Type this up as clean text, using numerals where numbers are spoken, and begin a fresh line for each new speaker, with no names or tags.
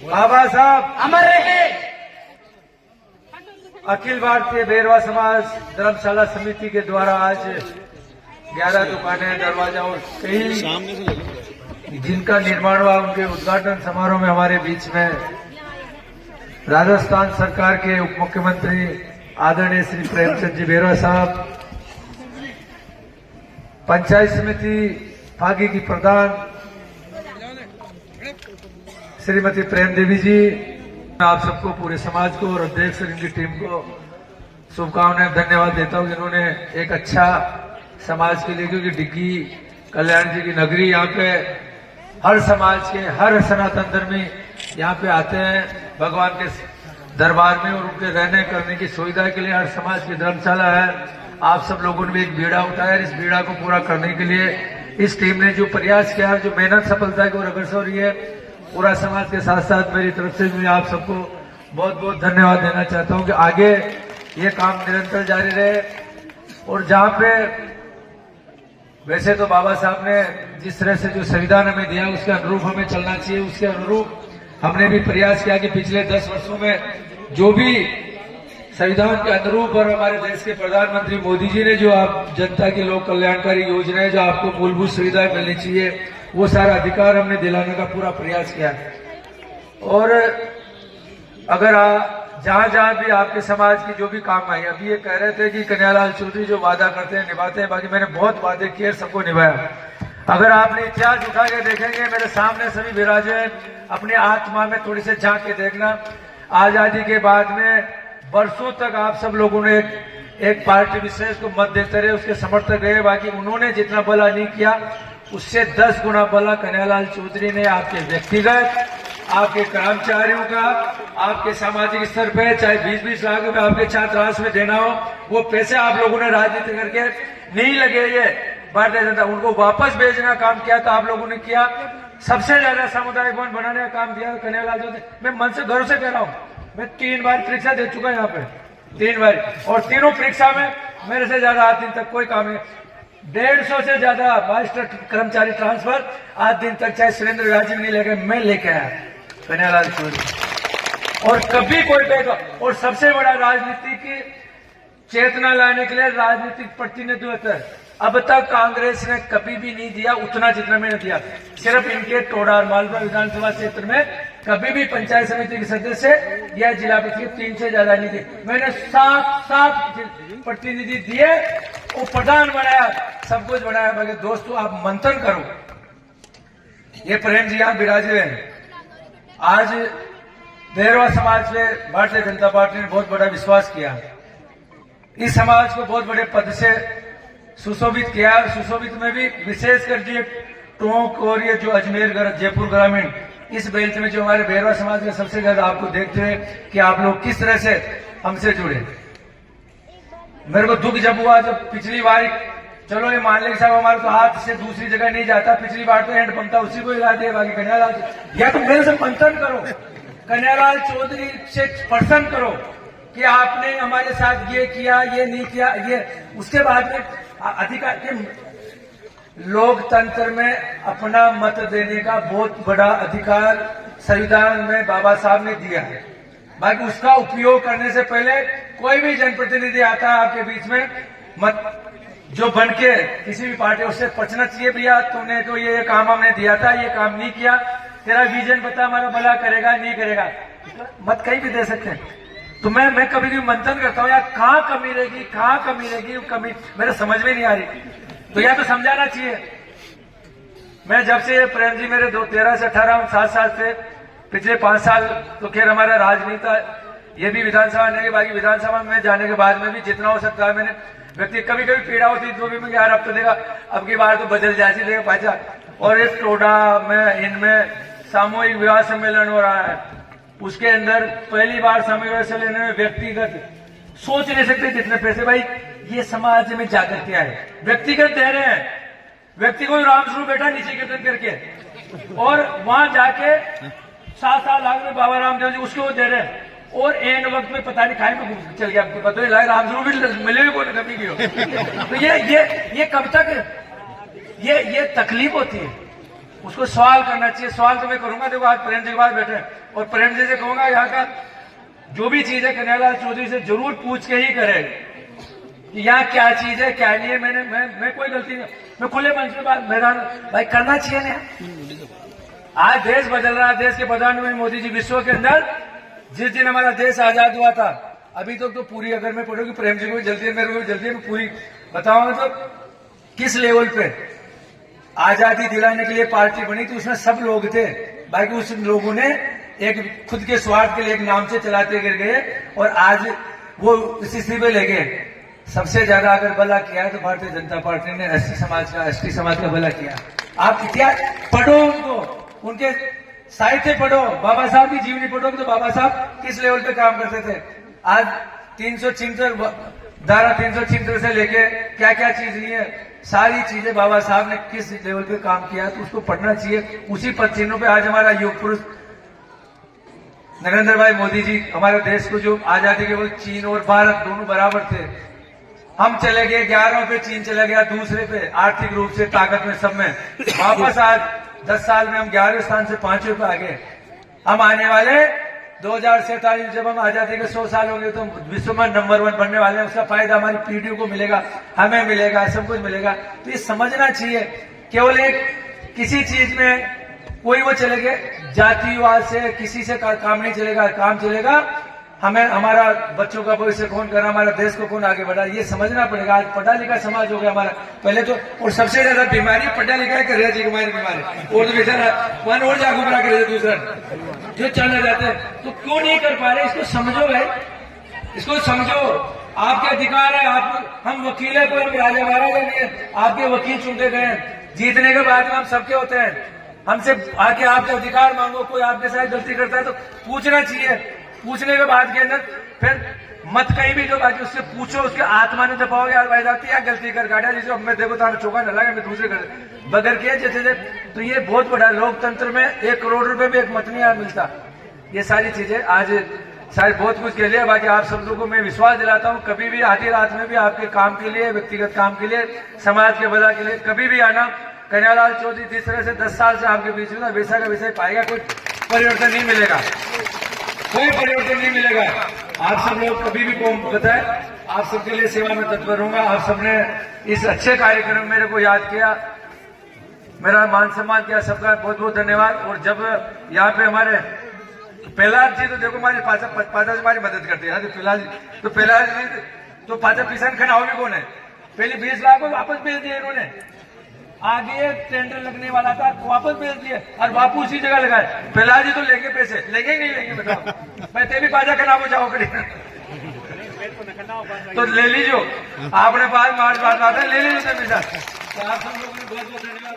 बाबा साहब
अमर रहे।
अखिल भारतीय बेरवा समाज धर्मशाला समिति के द्वारा आज 11 दुकानें, दरवाजा और कई जिनका निर्माण हुआ, उनके उद्घाटन समारोह में हमारे बीच में राजस्थान सरकार के उप मुख्यमंत्री आदरणीय श्री प्रेमचंद जी बेरवा साहब, पंचायत समिति फागी की प्रधान श्रीमती प्रेम देवी जी, आप सबको, पूरे समाज को और अध्यक्ष और इनकी टीम को शुभकामनाएं, धन्यवाद देता हूं। इन्होंने एक अच्छा समाज के लिए, क्योंकि डिग्गी कल्याण जी की नगरी, यहाँ पे हर समाज के, हर सनातन धर्मी यहाँ पे आते हैं भगवान के दरबार में, और उनके रहने करने की सुविधा के लिए हर समाज की धर्मशाला है। आप सब लोगों ने भी एक बीड़ा उठाया, इस बीड़ा को पूरा करने के लिए इस टीम ने जो प्रयास किया, जो मेहनत सफलता की ओर अग्रसर हो रही है, पूरा समाज के साथ साथ मेरी तरफ से भी आप सबको बहुत बहुत धन्यवाद देना चाहता हूं कि आगे ये काम निरंतर जारी रहे। और जहां पे वैसे तो बाबा साहब ने जिस तरह से जो संविधान हमें दिया, उसके अनुरूप हमें चलना चाहिए। उसके अनुरूप हमने भी प्रयास किया कि पिछले 10 वर्षों में जो भी संविधान के अनुरूप और हमारे देश के प्रधानमंत्री मोदी जी ने जो आप जनता की लोक कल्याणकारी योजनाएं, जो आपको मूलभूत सुविधाएं मिलनी चाहिए, वो सारा अधिकार हमने दिलाने का पूरा प्रयास किया। और अगर जहां जहां भी आपके समाज की जो भी काम आई, अभी ये कह रहे थे कि कन्हैयालाल चौधरी जो वादा करते हैं निभाते हैं, बाकी मैंने बहुत वादे किए, सबको निभाया। अगर आपने इतिहास उठा के देखेंगे, मेरे सामने सभी विराजे, अपनी आत्मा में थोड़ी से झांक के देखना। आजादी के बाद में वर्षों तक आप सब लोगों ने एक पार्टी विशेष को मत देते रहे, उसके समर्थक रहे, बाकी उन्होंने जितना भला नहीं किया, उससे 10 गुना भला कन्हैयालाल चौधरी ने आपके व्यक्तिगत, आपके कर्मचारियों का, आपके सामाजिक स्तर पे, चाहे 20-20 लाख रुपए आपके छात्रावास में देना हो, वो पैसे आप लोगों ने राजनीति करके नहीं लगे, ये भारतीय जनता उनको वापस भेजना काम किया तो आप लोगों ने किया। सबसे ज्यादा सामुदायिक भवन बनाने का काम किया कन्हैयालाल चौधरी। मैं मन से गर्व से कह रहा हूं, मैं 3 बार परीक्षा दे चुका यहाँ पे, 3 बार, और तीनों परीक्षा में मेरे से ज्यादा आज दिन तक कोई काम नहीं। 150 से ज्यादा मास्टर कर्मचारी ट्रांसफर आज दिन तक, चाहे सुरेंद्र राजीव नहीं लेके, मैं लेके आया कन्हैयालाल चौधरी। और कभी कोई कहेगा, और सबसे बड़ा राजनीति की चेतना लाने के लिए राजनीतिक प्रतिनिधित्व अब तक कांग्रेस ने कभी भी नहीं दिया उतना जितना मैंने दिया। सिर्फ इनके टोडार मालवा विधानसभा क्षेत्र में कभी भी पंचायत समिति के सदस्य या जिला परिषद 3 से ज्यादा नहीं दिए। मैंने 7 प्रतिनिधि दिए, वो प्रधान बनाया, सब कुछ बनाया। मगर दोस्तों, आप मंथन करो, ये प्रेम जी यहां विराजे हैं। आज बेरवा समाज पे भारतीय जनता पार्टी ने बहुत बड़ा विश्वास किया, इस समाज को बहुत बड़े पद से सुशोभित किया। सुशोभित में भी विशेषकर जो टोंक और ये जो अजमेर, जयपुर ग्रामीण, इस बेल्ट में जो हमारे बेरवा समाज में सबसे ज्यादा आपको देखते हुए कि आप लोग किस तरह से हमसे जुड़े। मेरे को दुख जब हुआ, जब पिछली बार, चलो ये मान लें साहब हमारे तो हाथ से दूसरी जगह नहीं जाता, पिछली बार तो हैंड पंप था, उसी को हिला दिया, बाकी कन्हैयालाल, या तो मेरे से मंथन करो, कन्हैयालाल चौधरी से प्रसन्न करो कि आपने हमारे साथ ये किया, ये नहीं किया, ये। उसके बाद में अधिकार के लोकतंत्र में अपना मत देने का बहुत बड़ा अधिकार संविधान में बाबा साहब ने दिया है। बाकी उसका उपयोग करने से पहले कोई भी जनप्रतिनिधि आता है आपके बीच में, मत जो बन के किसी भी पार्टी, उससे पूछना चाहिए, भैया तुमने तो ये काम हमने दिया था, ये काम नहीं किया, तेरा विजन बता, हमारा भला करेगा नहीं करेगा, मत कहीं भी दे सकते हैं। तो मैं कभी भी मंथन करता हूँ, यार कहाँ कमी रहेगी, कहाँ कमी रहेगी, कमी मेरे समझ में नहीं आ रही, तो या तो समझाना चाहिए। मैं जब से प्रेम जी मेरे 13 से 18 7 साल से, पिछले 5 साल तो खैर हमारा राजनीति, ये भी विधानसभा नहीं, बाकी विधानसभा में जाने के बाद में भी जितना हो सकता है मैंने व्यक्ति, कभी कभी पीड़ा होती तो भी मैं यार अब तो देखा, अब की बार तो बदल जाती देगा पाचा। और एक टोडा में, इनमें सामूहिक विवाह सम्मेलन हो रहा है, उसके अंदर पहली बार सामूहिक लेने में व्यक्तिगत सोच नहीं सकते जितने पैसे, भाई ये समाज में जाकर क्या है, व्यक्तिगत दे रहे हैं, व्यक्ति को राम स्वरूप बैठा नीचे कीर्तन करके, और वहां जाके 7 लाख में बाबा रामदेव जी उसको दे रहे हैं, और एन वक्त में पता नहीं खाए में चल गया, आपको पता नहीं राम स्वरूप भी मिले भी कभी की हो। तो ये कब तक ये तकलीफ होती है। उसको सवाल करना चाहिए। सवाल तो मैं करूंगा, देखो आज प्रेम जी के पास बैठे हैं और प्रेम जी से कहूंगा यहाँ का जो भी चीज है कन्हैयालाल चौधरी से जरूर पूछ के ही करे कि यहाँ क्या चीज है क्या नहीं है। मैं कोई गलती नहीं, मैं खुले मंच में बात मैदान भाई करना चाहिए ना। आज देश बदल रहा है, देश के प्रधानमंत्री मोदी जी विश्व के अंदर जिस दिन हमारा देश आजाद हुआ था, अभी तक तो पूरी अगर मैं पढ़ूंगी प्रेम जी को भी जल्दी है, मेरे को भी जल्दी है, मैं पूरी बताऊंगा तो किस लेवल पे आजादी दिलाने के लिए पार्टी बनी थी, उसमें सब लोग थे। बाकी उस लोगों ने एक खुद के स्वार्थ के लिए एक नाम से चलाते गिर गए और आज वो स्थिति पे ले गए। सबसे ज्यादा अगर भला किया है तो भारतीय जनता पार्टी ने एसटी समाज का भला किया। आप इतिहास पढ़ो, उनके साहित्य पढ़ो, बाबा साहब की जीवनी पढ़ोगे तो बाबा साहब किस लेवल पे काम करते थे। आज 376 धारा 376 से लेके क्या क्या चीज हुई है, सारी चीजें बाबा साहब ने किस लेवल पे काम किया तो उसको पढ़ना चाहिए। उसी पद चिन्हों पे आज हमारा युग पुरुष नरेंद्र भाई मोदी जी हमारे देश को जो आजादी के वक्त चीन और भारत दोनों बराबर थे, हम चले गए 11वें पे, चीन चला गया दूसरे पे, आर्थिक रूप से ताकत में सब में। वापस आज 10 साल में हम 11वें स्थान से 5वें पे आ गए। हम आने वाले 2047 जब हम आजादी के 100 साल होंगे तो विश्व में नंबर 1 बनने वाले हैं। उसका फायदा हमारी पीढ़ियों को मिलेगा, हमें मिलेगा, सब कुछ मिलेगा। तो ये समझना चाहिए, केवल एक किसी चीज में कोई वो चले गए जातिवाद से किसी से काम नहीं चलेगा। काम चलेगा हमें हमारा बच्चों का भविष्य कौन कर रहा, हमारा देश को कौन आगे बढ़ा, ये समझना पड़ेगा। आज पढ़ा लिखा समाज हो गया हमारा पहले तो, और सबसे ज्यादा बीमारी पढ़ा लिखा है कर बीमारी और तो बेचारा वन और जागू बना कर दूसरा जो चलना चाहते हैं तो क्यों नहीं कर पा रहे। इसको समझो भाई, इसको समझो। आपके अधिकार है, आप हम वकील है, कोई राजा महाराजा नहीं है, आपके वकील चुनते गए। जीतने के बाद में हम सबके होते हैं, हमसे आके आपके अधिकार मांगो। कोई आपके साथ गलती करता है तो पूछना चाहिए। पूछने के बाद के अंदर फिर मत कहीं भी जो बाकी उससे पूछो, उसके आत्मा ने दबाओगे यार भाई जाती है क्या गलती कर गाड़ा जिसे मैं देखो तारा चौका न लगा, मैं दूसरे कर बगैर किया जैसे। तो ये बहुत बड़ा लोकतंत्र में 1 करोड़ रुपए भी एक मत नहीं मिलता। ये सारी चीजें आज शायद बहुत कुछ कह लिया। बाकी आप सब लोगों को मैं विश्वास दिलाता हूँ, कभी भी आधी रात में भी आपके काम के लिए, व्यक्तिगत काम के लिए, समाज के भला के लिए कभी भी आना। कन्हैयालाल चौधरी जिस तरह से 10 साल से आपके बीच में वैसा का वैसा ही पाएगा, कोई परिवर्तन नहीं मिलेगा, कोई परिवर्तन नहीं मिलेगा। आप सब लोग कभी भी बताए, आप सबके लिए सेवा में तत्पर रहूंगा। आप सबने इस अच्छे कार्यक्रम में मेरे को याद किया, मेरा मान सम्मान किया, सबका बहुत बहुत धन्यवाद। और जब यहाँ पे हमारे प्रहलाद जी तो देखो हमारे पाचा हमारी मदद करते हैं, तो प्रहलाद जी तो पाचा पिसान खनाओ में कौन है, पहले 20 लाख को वापस भेज दिए इन्होंने। आगे टेंडर लगने वाला था वापस भेज दिए और बापू उसी जगह लगाए। प्रहलाद जी तो लेंगे पैसे, लेंगे नहीं लेंगे बताओ। मैं ते भी पाजा खना हो जाओ कड़ी तो ले लीजिए, आपने पास मार्च बात आता है ले लीजिए। आप सब लोगों ने बहुत बहुत धन्यवाद।